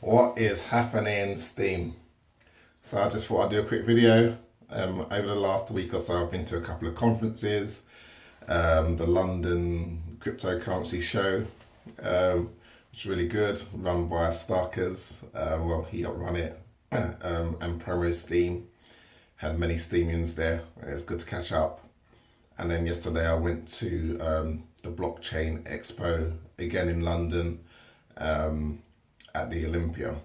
What is happening, Steam? So I just thought I'd do a quick video. Over the last week or so, I've been to a couple of conferences. The London cryptocurrency show, which is really good, run by Starkers. Well, he helped run it, and Promo Steam. Had many Steamians there. It was good to catch up. And then yesterday I went to the Blockchain Expo again in London, at the Olympia.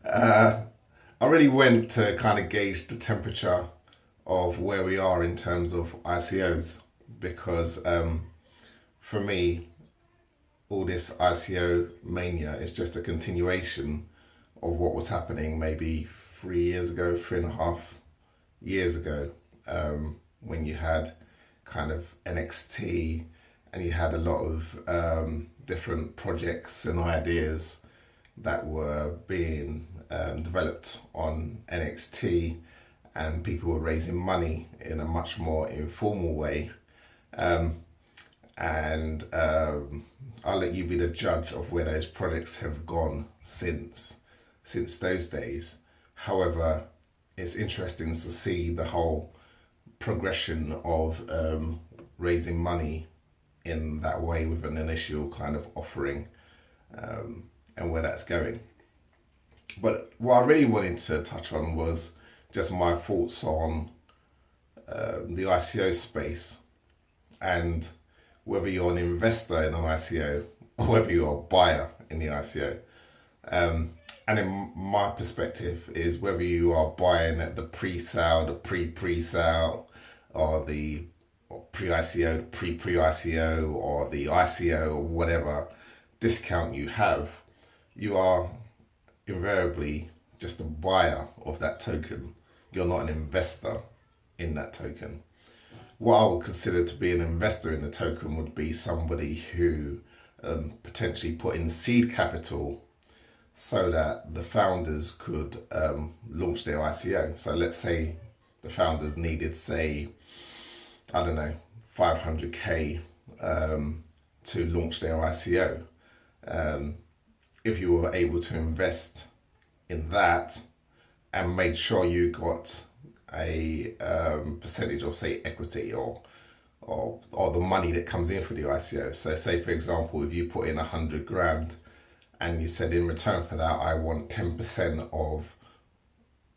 I really went to kind of gauge the temperature of where we are in terms of ICOs because for me, all this ICO mania is just a continuation of what was happening maybe 3 years ago, 3.5 years ago, when you had kind of NXT and you had a lot of different projects and ideas that were being developed on NXT, and people were raising money in a much more informal way. And I'll let you be the judge of where those projects have gone since those days. However, it's interesting to see the whole progression of raising money in that way with an initial kind of offering, and where that's going. But what I really wanted to touch on was just my thoughts on the ICO space, and whether you're an investor in an ICO or whether you're a buyer in the ICO. And in my perspective is whether you are buying at the pre-sale, the pre-pre-sale, or the pre-ICO, the pre-pre-ICO, or the ICO, or whatever discount you have, you are invariably just a buyer of that token. You're not an investor in that token. What I would consider to be an investor in the token would be somebody who potentially put in seed capital so that the founders could launch their ICO. So let's say the founders needed, say, I don't know, 500k to launch their ICO. If you were able to invest in that and made sure you got a percentage of, say, equity or the money that comes in for the ICO. So say, for example, if you put in 100 grand and you said, in return for that, I want 10% of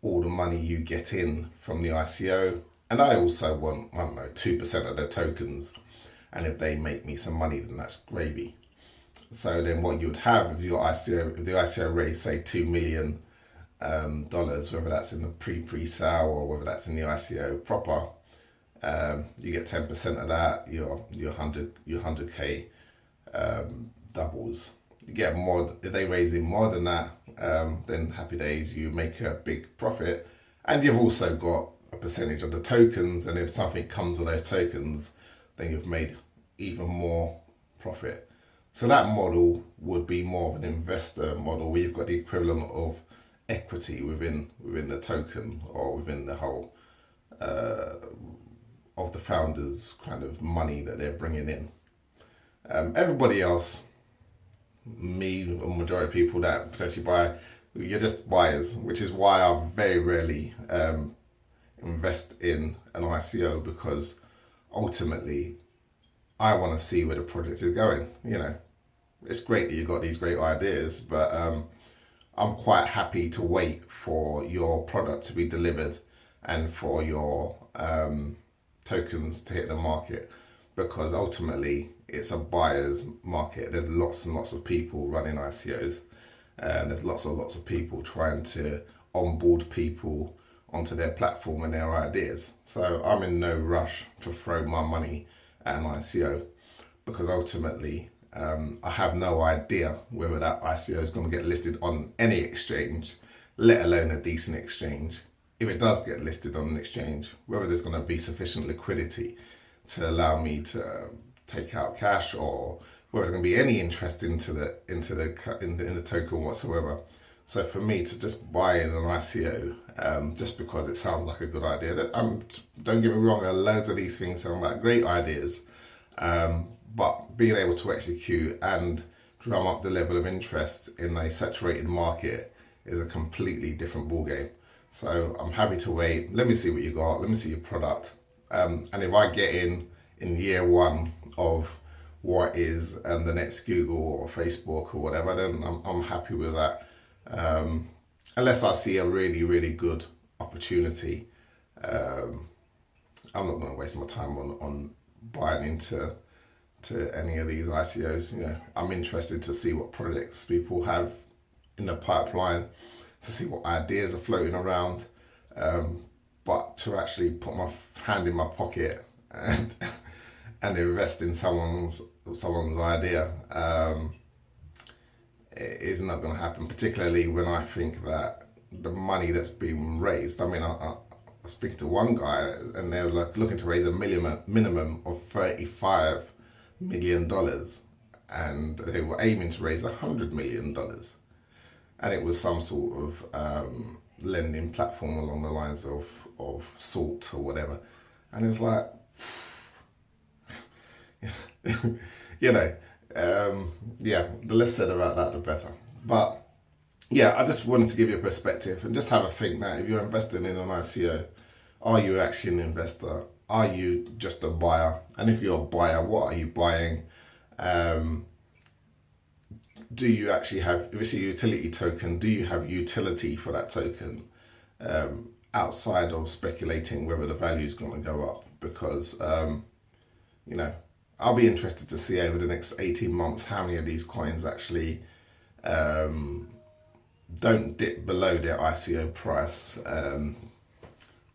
all the money you get in from the ICO, and I also want, I don't know, 2% of the tokens, and if they make me some money, then that's gravy. So then what you'd have if your ICO, if the ICO raised, say, $2 million, whether that's in the pre-sale or whether that's in the ICO proper, you get 10% of that, your 100k doubles. You get more. If they raise in more than that, then happy days, you make a big profit, and you've also got a percentage of the tokens, and if something comes with those tokens, then you've made even more profit. So that model would be more of an investor model where you've got the equivalent of equity within the token, or within the whole of the founders' kind of money that they're bringing in. Everybody else, me, or majority of people that potentially buy, you're just buyers, which is why I very rarely invest in an ICO, because ultimately I want to see where the project is going. You know, it's great that you've got these great ideas, but I'm quite happy to wait for your product to be delivered and for your tokens to hit the market, because ultimately it's a buyer's market. There's lots and lots of people running ICOs, and there's lots and lots of people trying to onboard people onto their platform and their ideas. So I'm in no rush to throw my money at an ICO, because ultimately I have no idea whether that ICO is going to get listed on any exchange, let alone a decent exchange. If it does get listed on an exchange, whether there's going to be sufficient liquidity to allow me to take out cash, or whether there's going to be any interest into the token whatsoever. So for me to just buy in an ICO, just because it sounds like a good idea, don't get me wrong, loads of these things sound like great ideas, but being able to execute and drum up the level of interest in a saturated market is a completely different ballgame. So I'm happy to wait. Let me see what you got. Let me see your product. And if I get in year one of what is the next Google or Facebook or whatever, then I'm happy with that. Unless I see a really, really good opportunity, I'm not going to waste my time on buying into any of these ICOs. You know, I'm interested to see what projects people have in the pipeline, to see what ideas are floating around. But to actually put my hand in my pocket and invest in someone's idea, it is not going to happen. Particularly when I think that the money that's being raised. I mean, I was speaking to one guy, and they were like looking to raise a minimum of $35 million, and they were aiming to raise $100 million, and it was some sort of lending platform along the lines of Salt or whatever. And it's like, you know, yeah, the less said about that, the better. But yeah, I just wanted to give you a perspective and just have a think that if you're investing in an ICO, are you actually an investor? Are you just a buyer? And if you're a buyer, what are you buying? Do you actually have, if it's a utility token, do you have utility for that token? Outside of speculating whether the value is going to go up, because you know, I'll be interested to see over the next 18 months how many of these coins actually don't dip below their ICO price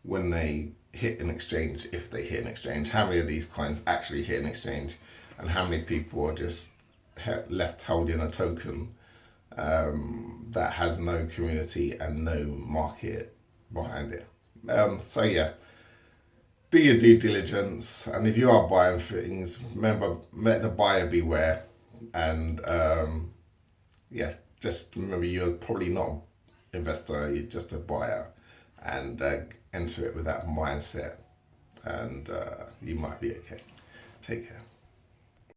when they hit an exchange, if they hit an exchange. How many of these coins actually hit an exchange, and how many people are just left holding a token that has no community and no market behind it. So yeah, do your due diligence, and if you are buying things, remember, let the buyer beware. And yeah, just remember, you're probably not an investor, you're just a buyer, and enter it with that mindset, and you might be okay. Take care.